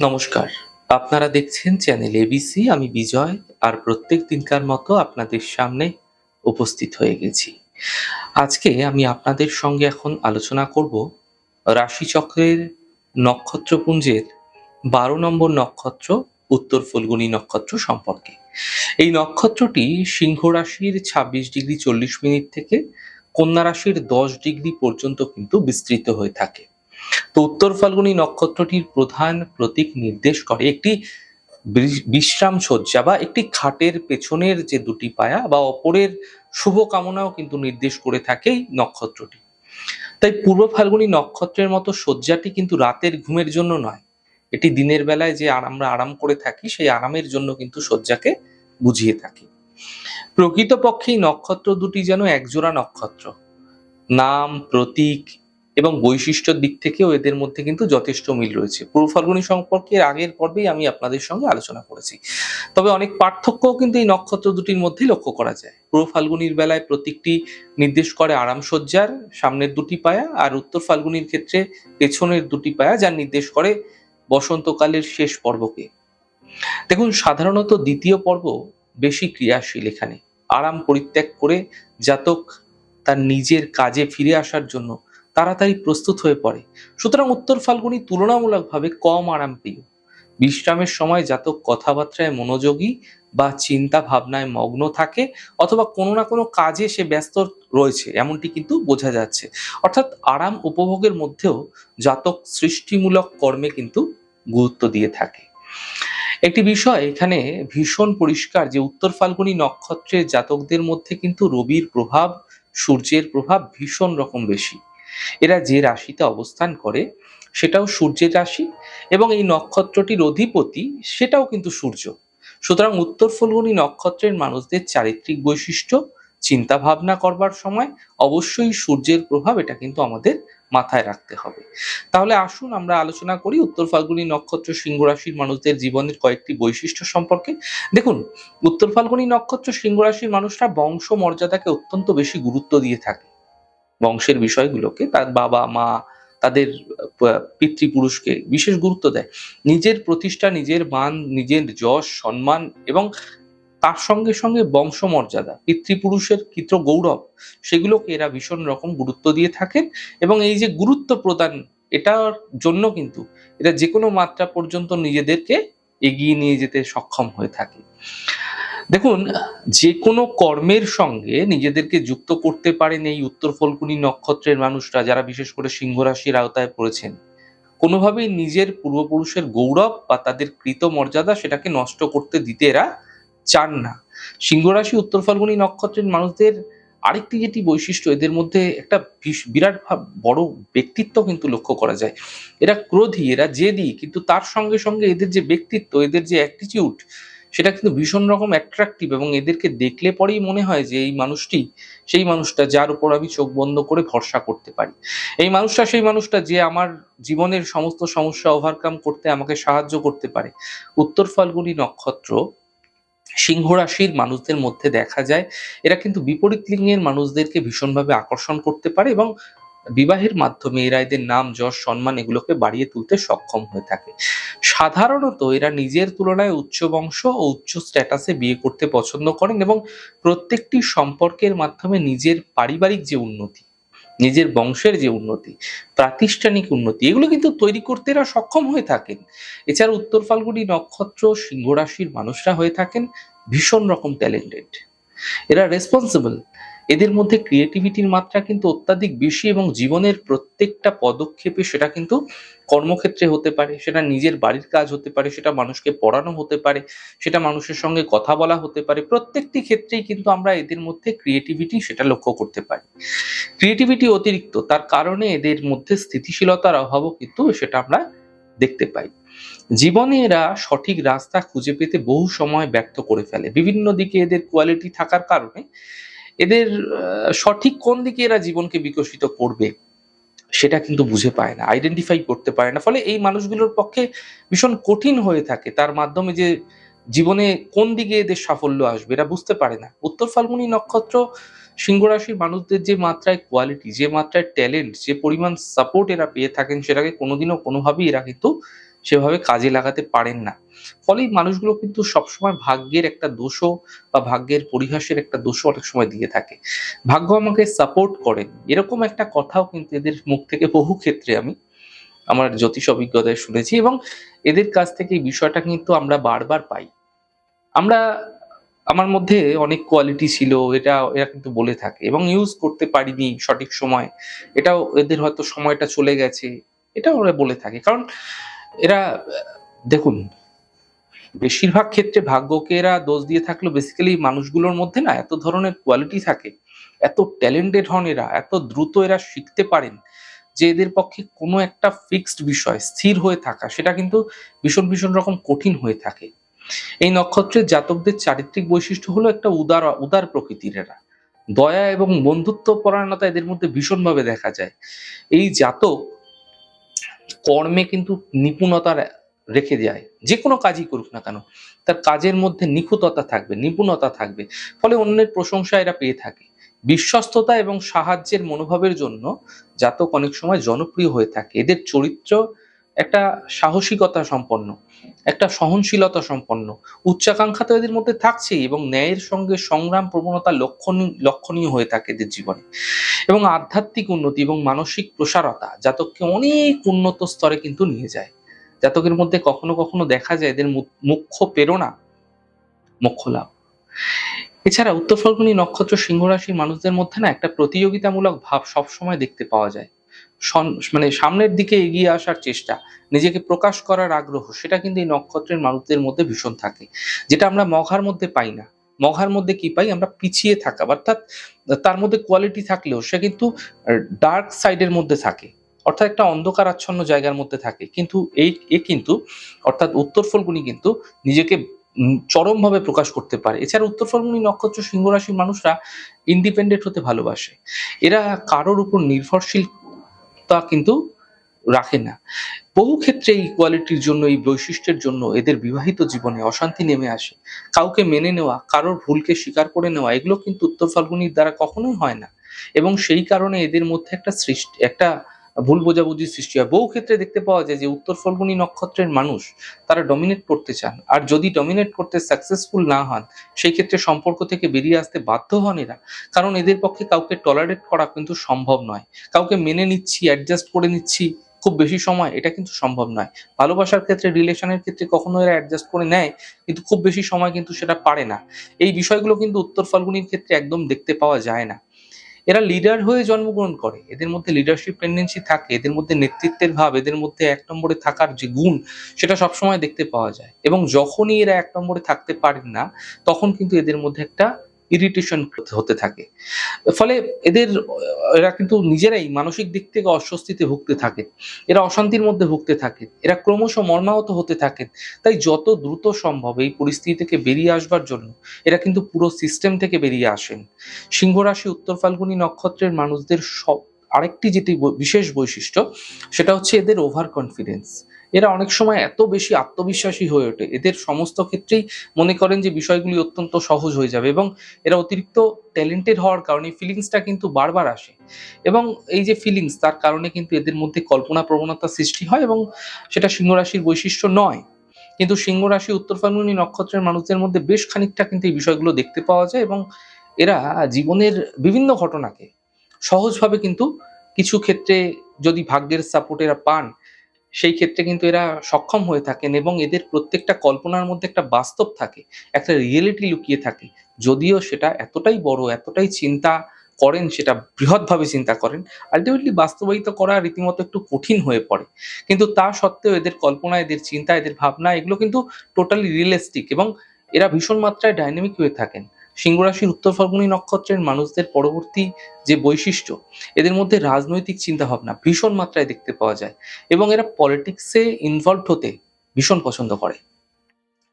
নমস্কার। আপনারা দেখছেন চ্যানেল এবিসি। আমি বিজয়। আর প্রত্যেক দিনকার মতো আপনাদের সামনে উপস্থিত হয়ে গেছি। আজকে আমি আপনাদের সঙ্গে এখন আলোচনা করব রাশিচক্রের নক্ষত্রপুঞ্জের ১২ নম্বর নক্ষত্র উত্তর ফল্গুনী নক্ষত্র সম্পর্কে। এই নক্ষত্রটি সিংহ রাশির ২৬ ডিগ্রি ৪০ মিনিট থেকে কন্যা রাশির ১০ ডিগ্রি পর্যন্ত কিন্তু বিস্তৃত হয়ে থাকে। তো উত্তর ফাল্গুনী নক্ষত্রটির প্রধান প্রতীক নির্দেশ করে একটি বিশ্রাম সজ্জা বা একটি খাটের পেছনের যে দুটি পায়া বা অপরের শুভ কামনাও কিন্তু নির্দেশ করে থাকে এই নক্ষত্রটি। তাই পূর্ব ফাল্গুনী নক্ষত্রের মতো সজ্জাটি কিন্তু রাতের ঘুমের জন্য নয়, এটি দিনের বেলায় যে আমরা আরাম করে থাকি সেই আরামের জন্য কিন্তু সজ্জাকে বুঝিয়ে থাকি। প্রকৃতপক্ষে এই নক্ষত্র দুটি যেন একজোড়া নক্ষত্র। নাম, প্রতীক এবং বৈশিষ্ট্যের দিক থেকেও এদের মধ্যে কিন্তু যথেষ্ট মিল রয়েছে। পূর্ব ফাল্গুনী সম্পর্কে এর আগের পর্বেই আমি আপনাদের সঙ্গে আলোচনা করেছি। তবে অনেক পার্থক্যও কিন্তু এই নক্ষত্র দুটির মধ্যেই লক্ষ্য করা যায়। পূর্ব ফাল্গুনীর বেলায় প্রতীকটি নির্দেশ করে আরামসজ্জার সামনের দুটি পায়া, আর উত্তর ফাল্গুনীর ক্ষেত্রে পেছনের দুটি পায়া, যা নির্দেশ করে বসন্তকালের শেষ পর্বকে। দেখুন, সাধারণত দ্বিতীয় পর্ব বেশি ক্রিয়াশীল। এখানে আরাম পরিত্যাগ করে জাতক তার নিজের কাজে ফিরে আসার জন্য তাড়াতাড়ি প্রস্তুত হয়ে পড়ে। সুতরাং উত্তর ফাল্গুনী তুলনামূলকভাবে কম আরামপ্রিয়। বিশ্রামের সময় জাতক কথাবার্তায় মনোযোগী বা চিন্তা ভাবনায় মগ্ন থাকে, অথবা কোনো না কোনো কাজে সে ব্যস্ত রয়েছে এমনটি কিন্তু বোঝা যাচ্ছে। অর্থাৎ আরাম উপভোগের মধ্যেও জাতক সৃষ্টিমূলক কর্মে কিন্তু গুরুত্ব দিয়ে থাকে। একটি বিষয় এখানে ভীষণ পরিষ্কার যে উত্তর ফাল্গুনী নক্ষত্রের জাতকদের মধ্যে কিন্তু রবির প্রভাব, সূর্যের প্রভাব ভীষণ রকম বেশি। এরা যে রাশিতে অবস্থান করে সেটাও সূর্যের রাশি, এবং এই নক্ষত্রটির অধিপতি সেটাও কিন্তু সূর্য। সুতরাং উত্তর ফাল্গুনী নক্ষত্রের মানুষদের চারিত্রিক বৈশিষ্ট্য, চিন্তা ভাবনা করবার সময় অবশ্যই সূর্যের প্রভাব, এটা কিন্তু আমাদের মাথায় রাখতে হবে। তাহলে আসুন আমরা আলোচনা করি উত্তর ফাল্গুনী নক্ষত্র সিংহ রাশির মানুষদের জীবনের কয়েকটি বৈশিষ্ট্য সম্পর্কে। দেখুন, উত্তর ফাল্গুনী নক্ষত্র সিংহ রাশির মানুষরা বংশ মর্যাদাকে অত্যন্ত বেশি গুরুত্ব দিয়ে থাকে। বংশের বিষয়গুলোকে, তার বাবা মা, তাদের পিতৃপুরুষকে বিশেষ গুরুত্ব দেয়। নিজের প্রতিষ্ঠা, নিজের মান, নিজের যশ সম্মান এবং তার সঙ্গে সঙ্গে বংশমর্যাদা, পিতৃপুরুষের কৃত গৌরব, সেগুলোকে এরা ভীষণ রকম গুরুত্ব দিয়ে থাকেন। এবং এই যে গুরুত্ব প্রদান, এটার জন্য কিন্তু এরা যে কোনো মাত্রা পর্যন্ত নিজেদেরকে এগিয়ে নিয়ে যেতে সক্ষম হয়ে থাকে। দেখুন, যে কোনো কর্মের সঙ্গে নিজেদেরকে যুক্ত করতে পারেন এই উত্তর ফল্গুনী নক্ষত্রের মানুষরা, যারা বিশেষ করে সিংহ রাশির আওতায় পড়েছেন। কোনোভাবেই নিজের পূর্বপুরুষের গৌরব বা তাদের কৃত মর্যাদা সেটাকে নষ্ট করতে দিতে এরা চান না। সিংহ রাশি উত্তর ফাল্গুনী নক্ষত্রের মানুষদের আরেকটি যেটি বৈশিষ্ট্য, এদের মধ্যে একটা বিরাট বড় ব্যক্তিত্ব কিন্তু লক্ষ্য করা যায়। এরা ক্রোধী, এরা জেদি, কিন্তু তার সঙ্গে সঙ্গে এদের যে ব্যক্তিত্ব, এদের যে অ্যাটিটিউড, সেটা কিন্তু ভীষণ রকম অ্যাট্রাকটিভ, এবং এদেরকে দেখলে পরেই মনে হয় যে এই মানুষটি সেই মানুষটা যার উপর আমি চোখ বন্ধ করে ভরসা করতে পারি। এই মানুষটা সেই মানুষটা যে আমার জীবনের সমস্ত সমস্যা ওভারকাম করতে আমাকে সাহায্য করতে পারে। উত্তর ফাল্গুনী নক্ষত্র সিংহ রাশির মানুষদের মধ্যে দেখা যায় এরা কিন্তু বিপরীত লিঙ্গের মানুষদেরকে ভীষণভাবে আকর্ষণ করতে পারে, এবং বিবাহের মাধ্যমে এরা এদের নাম, যশ, সম্মান এগুলোকে বাড়িয়ে তুলতে সক্ষম হয়ে থাকে। সাধারণত এরা নিজের তুলনায় উচ্চ বংশ ও উচ্চ স্ট্যাটাসে বিয়ে করতে পছন্দ করেন, এবং প্রত্যেকটি সম্পর্কের মাধ্যমে নিজের পারিবারিক যে উন্নতি, নিজের বংশের যে উন্নতি, প্রাতিষ্ঠানিক উন্নতি, এগুলো কিন্তু তৈরি করতে এরা সক্ষম হয়ে থাকেন। এছাড়া উত্তর ফাল্গুনী নক্ষত্র সিংহ রাশির মানুষরা হয়ে থাকেন ভীষণ রকম ট্যালেন্টেড। এরা রেসপন্সিবল। এদের মধ্যে ক্রিয়েটিভিটির মাত্রা কিন্তু অত্যাধিক বেশি, এবং জীবনের প্রত্যেকটা পদক্ষেপে, সেটা কিন্তু কর্মক্ষেত্রে হতে পারে, সেটা নিজের বাড়ির কাজ হতে পারে, সেটা মানুষকে পড়ানো হতে পারে, সেটা মানুষের সঙ্গে কথা বলা হতে পারে, প্রত্যেকটি ক্ষেত্রেই কিন্তু আমরা এদের মধ্যে ক্রিয়েটিভিটি সেটা লক্ষ্য করতে পারি। ক্রিয়েটিভিটি অতিরিক্ত, তার কারণে এদের মধ্যে স্থিতিশীলতার অভাবও কিন্তু সেটা আমরা দেখতে পাই। জীবনে এরা সঠিক রাস্তা খুঁজে পেতে বহু সময় ব্যর্থ করে ফেলে। বিভিন্ন দিকে এদের কোয়ালিটি থাকার কারণে এদের সঠিক কোন দিকে এরা জীবনকে বিকশিত করবে সেটা কিন্তু বুঝে পায় না, আইডেন্টিফাই করতে পারে না। ফলে এই মানুষগুলোর পক্ষে ভীষণ কঠিন হয়ে থাকে তার মাধ্যমে যে জীবনে কোন দিকে এদের সাফল্য আসবে এরা বুঝতে পারে না। উত্তর ফাল্গুনী নক্ষত্র সিংহ রাশির মানুষদের যে মাত্রায় কোয়ালিটি, যে মাত্রায় ট্যালেন্ট, যে পরিমাণ সাপোর্ট এরা পেয়ে থাকেন, সেটাকে কোনোদিনও কোনোভাবেই এরা কিন্তু সেভাবে কাজে লাগাতে পারেন না। ফলে এই মানুষগুলো কিন্তু সবসময় ভাগ্যের একটা দোষও বা ভাগ্যের পরিহাসের একটা দোষও অনেক সময় দিয়ে থাকে। ভাগ্য আমাকে সাপোর্ট করে, এরকম একটা কথাও কিন্তু এদের মুখ থেকে বহু ক্ষেত্রে আমি আমার জ্যোতিষ অভিজ্ঞতায় শুনেছি, এবং এদের কাছ থেকে এই বিষয়টা কিন্তু আমরা বারবার পাই। আমরা আমার মধ্যে অনেক কোয়ালিটি ছিল, এটা এরা কিন্তু বলে থাকে, এবং ইউজ করতে পারিনি সঠিক সময়। এটাও এদের হয়তো সময়টা চলে গেছে। এটাও ওরা বলে থাকে। কারণ এরা দেখুন, বেশিরভাগ ক্ষেত্রে ভাগ্যকে এরা দোষ দিয়ে থাকলেও বেসিক্যালি মানুষগুলোর মধ্যে না এত ধরনের কোয়ালিটি থাকে, এত ট্যালেন্টেড হন এরা, এত দ্রুত এরা শিখতে পারেন যে এদের পক্ষে কোনো একটা ফিক্সড বিষয় স্থির হয়ে থাকা সেটা কিন্তু ভীষণ ভীষণ রকম কঠিন হয়ে থাকে। এই নক্ষত্রের জাতকদের চারিত্রিক বৈশিষ্ট্য হলো একটা উদার উদার প্রকৃতির এরা। দয়া এবং বন্ধুত্ব পরায়ণতা এদের মধ্যে ভীষণভাবে দেখা যায়। এই জাতক কর্মে কিন্তু নিপুণতা রেখে যায়। যেকোনো কাজই করুক না কেন, তার কাজের মধ্যে নিখুঁততা থাকবে, নিপুণতা থাকবে। ফলে অন্যের প্রশংসা এরা পেয়ে থাকে। বিশ্বস্ততা এবং সাহায্যের মনোভাবের জন্য জাতক অনেক সময় জনপ্রিয় হয়ে থাকে। এদের চরিত্র একটা সাহসিকতা সম্পন্ন, একটা সহনশীলতা সম্পন্ন, উচ্চাকাঙ্ক্ষা তো এদের মধ্যে থাকছেই, এবং ন্যায়ের সঙ্গে সংগ্রাম প্রবণতা লক্ষণীয় হয়ে থাকে এদের জীবনে। এবং আধ্যাত্মিক উন্নতি এবং মানসিক প্রসারতা জাতককে অনেক উন্নত স্তরে কিন্তু নিয়ে যায়। জাতকের মধ্যে কখনো কখনো দেখা যায় এদের মুখ্য প্রেরণা মোক্ষ লাভ। এছাড়া উত্তর ফাল্গুনী নক্ষত্র সিংহ রাশির মানুষদের মধ্যে না একটা প্রতিযোগিতামূলক ভাব সবসময় দেখতে পাওয়া যায়। মানে সামনের দিকে এগিয়ে আসার চেষ্টা, নিজেকে প্রকাশ করার আগ্রহ, সেটা কিন্তু এই নক্ষত্রের মানুষদের মধ্যে ভীষণ থাকে, যেটা আমরা মঘার মধ্যে পাই না। মঘার মধ্যে কি পাই আমরা? পিছিয়ে থাকা, অর্থাৎ তার মধ্যে কোয়ালিটি থাকলেও সে কিন্তু ডার্ক সাইডের মধ্যে থাকে, অর্থাৎ একটা অন্ধকার আচ্ছন্ন জায়গার মধ্যে থাকে। কিন্তু এ কিন্তু অর্থাৎ উত্তর ফাল্গুনী কিন্তু নিজেকে চরমভাবে প্রকাশ করতে পারে। এছাড়া উত্তর ফাল্গুনী নক্ষত্র সিংহ রাশির মানুষরা ইন্ডিপেন্ডেন্ট হতে ভালোবাসে। এরা কারোর উপর নির্ভরশীলতা কিন্তু রাখে না। বহু ক্ষেত্রে এই কোয়ালিটির জন্য, এই বৈশিষ্ট্যের জন্য এদের বিবাহিত জীবনে অশান্তি নেমে আসে। কাউকে মেনে নেওয়া, কারোর ভুলকে স্বীকার করে নেওয়া, এগুলো কিন্তু উত্তর ফাল্গুনীর দ্বারা কখনোই হয় না। এবং সেই কারণে এদের মধ্যে একটা ভুল বোঝাবুঝির সৃষ্টি হয়। বহু ক্ষেত্রে দেখতে পাওয়া যায় যে উত্তর ফাল্গুনী নক্ষত্রের মানুষ তারা ডমিনেট করতে চান, আর যদি ডমিনেট করতে সাকসেসফুল না হন, সেই ক্ষেত্রে সম্পর্ক থেকে বেরিয়ে আসতে বাধ্য হন এরা। কারণ এদের পক্ষে কাউকে টলারেট করা কিন্তু সম্ভব নয়। কাউকে মেনে নিচ্ছি, অ্যাডজাস্ট করে নিচ্ছি খুব বেশি সময়, এটা কিন্তু সম্ভব নয়। ভালোবাসার ক্ষেত্রে, রিলেশনের ক্ষেত্রে কখনো এরা অ্যাডজাস্ট করে নেয়, কিন্তু খুব বেশি সময় কিন্তু সেটা পারে না। এই বিষয়গুলো কিন্তু উত্তর ফাল্গুনীর ক্ষেত্রে একদম দেখতে পাওয়া যায় না। এরা লিডার হয়ে জন্মগ্রহণ করে, এদের মধ্যে লিডারশিপ টেন্ডেন্সি থাকে, এদের মধ্যে নেতৃত্বের ভাব, এদের মধ্যে এক নম্বরে থাকার যে গুণ, সেটা সবসময় দেখতে পাওয়া যায়। এবং যখনই এরা এক নম্বরে থাকতে পারেন না, তখন কিন্তু এদের মধ্যে একটা ইরিটেশন হতে থাকে। ফলে এরা কিন্তু নিজেরাই মানসিক দিক থেকে অস্বস্তিতে ভুগতে থাকে। এরা অশান্তির মধ্যে ভুগতে থাকে। এরা ক্রমশ মর্মাহত হতে থাকে। তাই যত দ্রুত সম্ভব এই পরিস্থিতি থেকে বেরিয়ে আসবার জন্য এরা কিন্তু পুরো সিস্টেম থেকে বেরিয়ে আসেন। সিংহ রাশি উত্তর ফাল্গুনী নক্ষত্রের মানুষদের আরেকটি যেটি বিশেষ বৈশিষ্ট্য, সেটা হচ্ছে এদের ওভার কনফিডেন্স। এরা অনেক সময় এত বেশি আত্মবিশ্বাসী হয়ে ওঠে, এদের সমস্ত ক্ষেত্রেই মনে করেন যে বিষয়গুলি অত্যন্ত সহজ হয়ে যাবে, এবং এরা অতিরিক্ত ট্যালেন্টেড হওয়ার কারণে ফিলিংসটা কিন্তু বারবার আসে। এবং এই যে ফিলিংস, তার কারণে কিন্তু এদের মধ্যে কল্পনা প্রবণতা সৃষ্টি হয়, এবং সেটা সিংহ রাশির বৈশিষ্ট্য নয়। কিন্তু সিংহ রাশি উত্তর ফাল্গুনী নক্ষত্রের মানুষদের মধ্যে বেশ খানিকটা কিন্তু এই বিষয়গুলো দেখতে পাওয়া যায়, এবং এরা জীবনের বিভিন্ন ঘটনাকে সহজভাবে কিন্তু কিছু ক্ষেত্রে যদি ভাগ্যের সাপোর্ট এরা পান, সেই ক্ষেত্রে কিন্তু এরা সক্ষম হয়ে থাকেন, এবং এদের প্রত্যেকটা কল্পনার মধ্যে একটা বাস্তব থাকে, একটা রিয়েলিটি লুকিয়ে থাকে। যদিও সেটা এতটাই বড়, এতটাই চিন্তা করেন, সেটা বৃহৎভাবে চিন্তা করেন, আলটিমেটলি বাস্তবায়িত করা রীতিমতো একটু কঠিন হয়ে পড়ে। কিন্তু তা সত্ত্বেও এদের কল্পনা, এদের চিন্তা, এদের ভাবনা, এগুলো কিন্তু টোটালি রিয়েলিস্টিক, এবং এরা ভীষণ মাত্রায় ডাইনামিক হয়ে থাকেন। সিংহ রাশির উত্তর ফাল্গুনী নক্ষত্রের মানুষদের পরবর্তী যে বৈশিষ্ট্য, এদের মধ্যে রাজনৈতিক চিন্তাভাবনা ভীষণ মাত্রায় দেখতে পাওয়া যায়, এবং এরা পলিটিক্সে ইনভলভড হতে ভীষণ পছন্দ করে।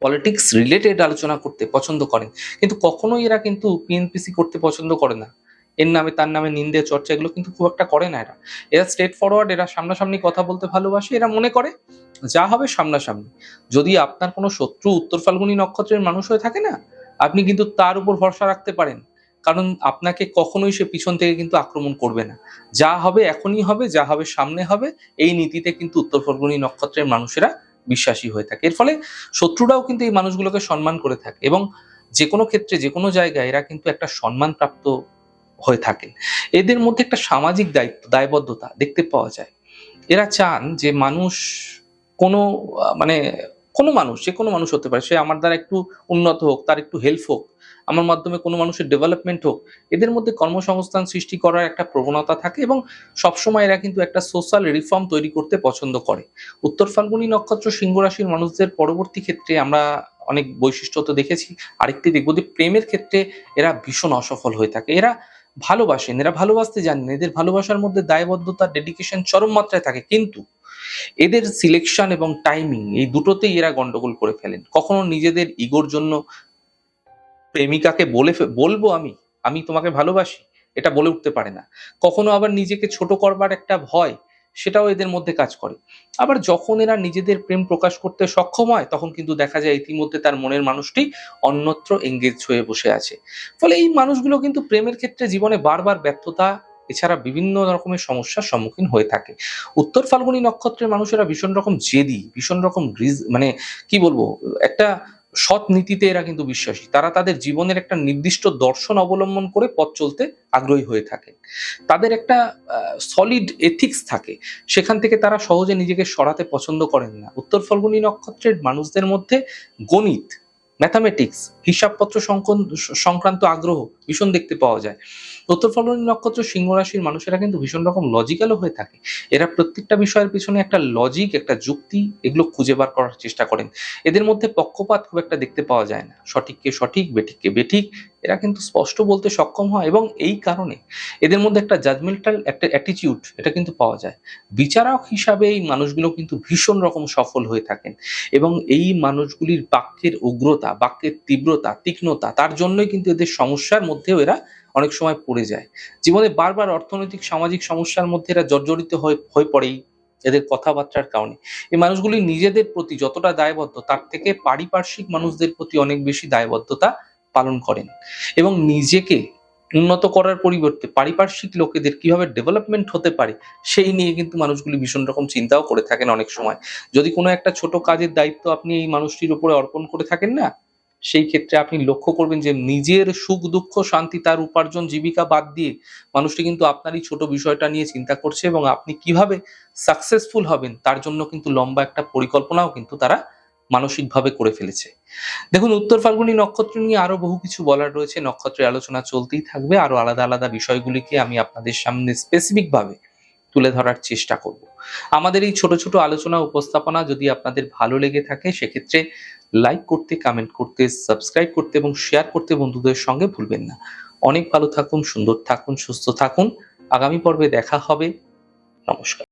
পলিটিক্স রিলেটেড আলোচনা করতে পছন্দ করেন। কিন্তু কখনোই এরা কিন্তু পিএনপিসি করতে পছন্দ করে না। এর নামে তার নামে নিন্দে চর্চা এগুলো কিন্তু খুব একটা করে না এরা। এরা স্ট্রেট ফরওয়ার্ড, এরা সামনাসামনি কথা বলতে ভালোবাসে। এরা মনে করে যা হবে সামনাসামনি। যদি আপনার কোনো শত্রু উত্তর ফাল্গুনী নক্ষত্রের মানুষ হয়ে থাকে না, আপনি কিন্তু তার উপর ভরসা রাখতে পারেন। কারণ আপনাকে কখনোই সে পিছন থেকে কিন্তু আক্রমণ করবে না। যা হবে এখনই হবে, যা হবে সামনে হবে, এই নীতিতে কিন্তু উত্তর ফাল্গুনী নক্ষত্রের মানুষেরা বিশ্বাসী হয়ে থাকে। এর ফলে শত্রুরাও কিন্তু এই মানুষগুলোকে সম্মান করে থাকে এবং যেকোনো ক্ষেত্রে যেকোনো জায়গায় এরা কিন্তু একটা সম্মানপ্রাপ্ত হয়ে থাকেন। এদের মধ্যে একটা সামাজিক দায়িত্ব, দায়বদ্ধতা দেখতে পাওয়া যায়। এরা চান যে মানুষ কোনো মানে কোনো মানুষ, যেকোনো মানুষ হতে পারে। সে আমার দ্বারা একটু উন্নত হোক, তার একটু হেল্প হোক, আমার মাধ্যমে কোনো মানুষের ডেভেলপমেন্ট হোক। এদের মধ্যে কর্মসংস্থান সৃষ্টি করার একটা প্রবণতা থাকে এবং সবসময় এরা কিন্তু একটা সোশ্যাল রিফর্ম তৈরি করতে পছন্দ করে। উত্তর ফাল্গুনী নক্ষত্র সিংহ রাশির মানুষদের পরবর্তী ক্ষেত্রে আমরা অনেক বৈশিষ্ট্য তো দেখেছি। আরেকটি দেখব যে প্রেমের ক্ষেত্রে এরা ভীষণ অসফল হয়ে থাকে। এরা ভালোবাসেন, এরা ভালোবাসতে জানেন। এদের ভালোবাসার মধ্যে দায়বদ্ধতা, ডেডিকেশন চরম মাত্রায় থাকে। কিন্তু এদের সিলেকশন এবং টাইমিং এই দুটোতেই এরা গন্ডগোল করে ফেলেন। কখনো নিজেদের ইগোর জন্য প্রেমিকাকে বলবো আমি তোমাকে ভালোবাসি, এটা বলে উঠতে পারে না। কখনো আবার নিজেকে ছোট করবার একটা ভয়, সেটাও এদের মধ্যে কাজ করে। আবার যখন এরা নিজেদের প্রেম প্রকাশ করতে সক্ষম হয়, তখন কিন্তু দেখা যায় ইতিমধ্যে তার মনের মানুষটি অন্যত্র এঙ্গেজ হয়ে বসে আছে। ফলে এই মানুষগুলো কিন্তু প্রেমের ক্ষেত্রে জীবনে বারবার ব্যর্থতা এছাড়া বিভিন্ন রকমের সমস্যার সম্মুখীন হয়ে থাকে। উত্তর ফাল্গুনী নক্ষত্রের মানুষেরা ভীষণ রকম জেদি, ভীষণ রকম মানে কি বলবো, একটা সৎ নীতিতে এরা কিন্তু বিশ্বাসী। তারা তাদের জীবনের একটা নির্দিষ্ট দর্শন অবলম্বন করে পথ চলতে আগ্রহী হয়ে থাকে। তাদের একটা সলিড এথিক্স থাকে। সেখান থেকে তারা সহজে নিজেকে সরাতে পছন্দ করেন না। উত্তর ফাল্গুনী নক্ষত্রের মানুষদের মধ্যে গণিত, ম্যাথামেটিক্স, হিসাবপত্র সংক্রান্ত আগ্রহ ভীষণ দেখতে পাওয়া যায়। উত্তর ফাল্গুনী নক্ষত্র সিংহ রাশির মানুষেরা কিন্তু ভীষণ রকম লজিক্যালও হয়ে থাকে। এরা প্রত্যেকটা বিষয়ের পিছনে একটা লজিক, একটা যুক্তি এগুলো খুঁজে বার করার চেষ্টা করেন। এদের মধ্যে পক্ষপাত খুব একটা দেখতে পাওয়া যায় না। সঠিককে সঠিক, বেঠিককে বেঠিক এরা কিন্তু স্পষ্ট বলতে সক্ষম হয় এবং এই কারণে এদের মধ্যে একটা জাজমেন্টাল একটা অ্যাটিটিউড এটা কিন্তু পাওয়া যায়। বিচারক হিসাবে এই মানুষগুলো কিন্তু ভীষণ রকম সফল হয়ে থাকেন এবং এই মানুষগুলির বাক্যের উগ্রতা, বাক্যের তীব্রতা, তীক্ষ্ণতা তার জন্যই কিন্তু এদের সমস্যার মধ্যেও এরা অনেক সময় পড়ে যায়। জীবনে বারবার অর্থনৈতিক, সামাজিক সমস্যার মধ্যে এরা জর্জরিত হয়ে পড়ে এদের কথাবার্তার কারণে। এই মানুষগুলি নিজেদের প্রতি যতটা দায়বদ্ধ, তার থেকে পারিপার্শ্বিক মানুষদের প্রতি অনেক বেশি দায়বদ্ধতা পালন করেন এবং নিজেকে উন্নত করার পরিবর্তে পারিপার্শ্বিক লোকেদের কিভাবে ডেভেলপমেন্ট হতে পারে সেই নিয়ে কিন্তু মানুষগুলি ভীষণ রকম চিন্তাও করে থাকেন অনেক সময়। যদি কোনো একটা ছোট কাজের দায়িত্ব আপনি এই মানুষটির উপরে অর্পণ করে থাকেন না, সেই ক্ষেত্রে আপনি লক্ষ্য করবেন যে নিজের সুখ দুঃখ শান্তি তার উপার্জন জীবিকা বাদ দিয়ে মানুষটি কিন্তু আপনার এই ছোট বিষয়টা নিয়ে চিন্তা করছে এবং আপনি কিভাবে সাকসেসফুল হবেন তার জন্য কিন্তু লম্বা একটা পরিকল্পনাও কিন্তু তারা মানসিকভাবে করে ফেলেছে। দেখুন, উত্তর ফাল্গুনী নক্ষত্র নিয়ে আরো বহু কিছু বলার রয়েছে। নক্ষত্রের আলোচনা চলতেই থাকবে। আরো আলাদা আলাদা বিষয়গুলিকে আমি আপনাদের সামনে স্পেসিফিক ভাবে তুলে ধরার চেষ্টা করব। আমাদের এই ছোট ছোট আলোচনা উপস্থাপনা যদি আপনাদের ভালো লেগে থাকে, সেক্ষেত্রে লাইক করতে, কমেন্ট করতে, সাবস্ক্রাইব করতে এবং শেয়ার করতে বন্ধুদের সঙ্গে ভুলবেন না। অনেক ভালো থাকুন, সুন্দর থাকুন, সুস্থ থাকুন। আগামী পর্বে দেখা হবে। নমস্কার।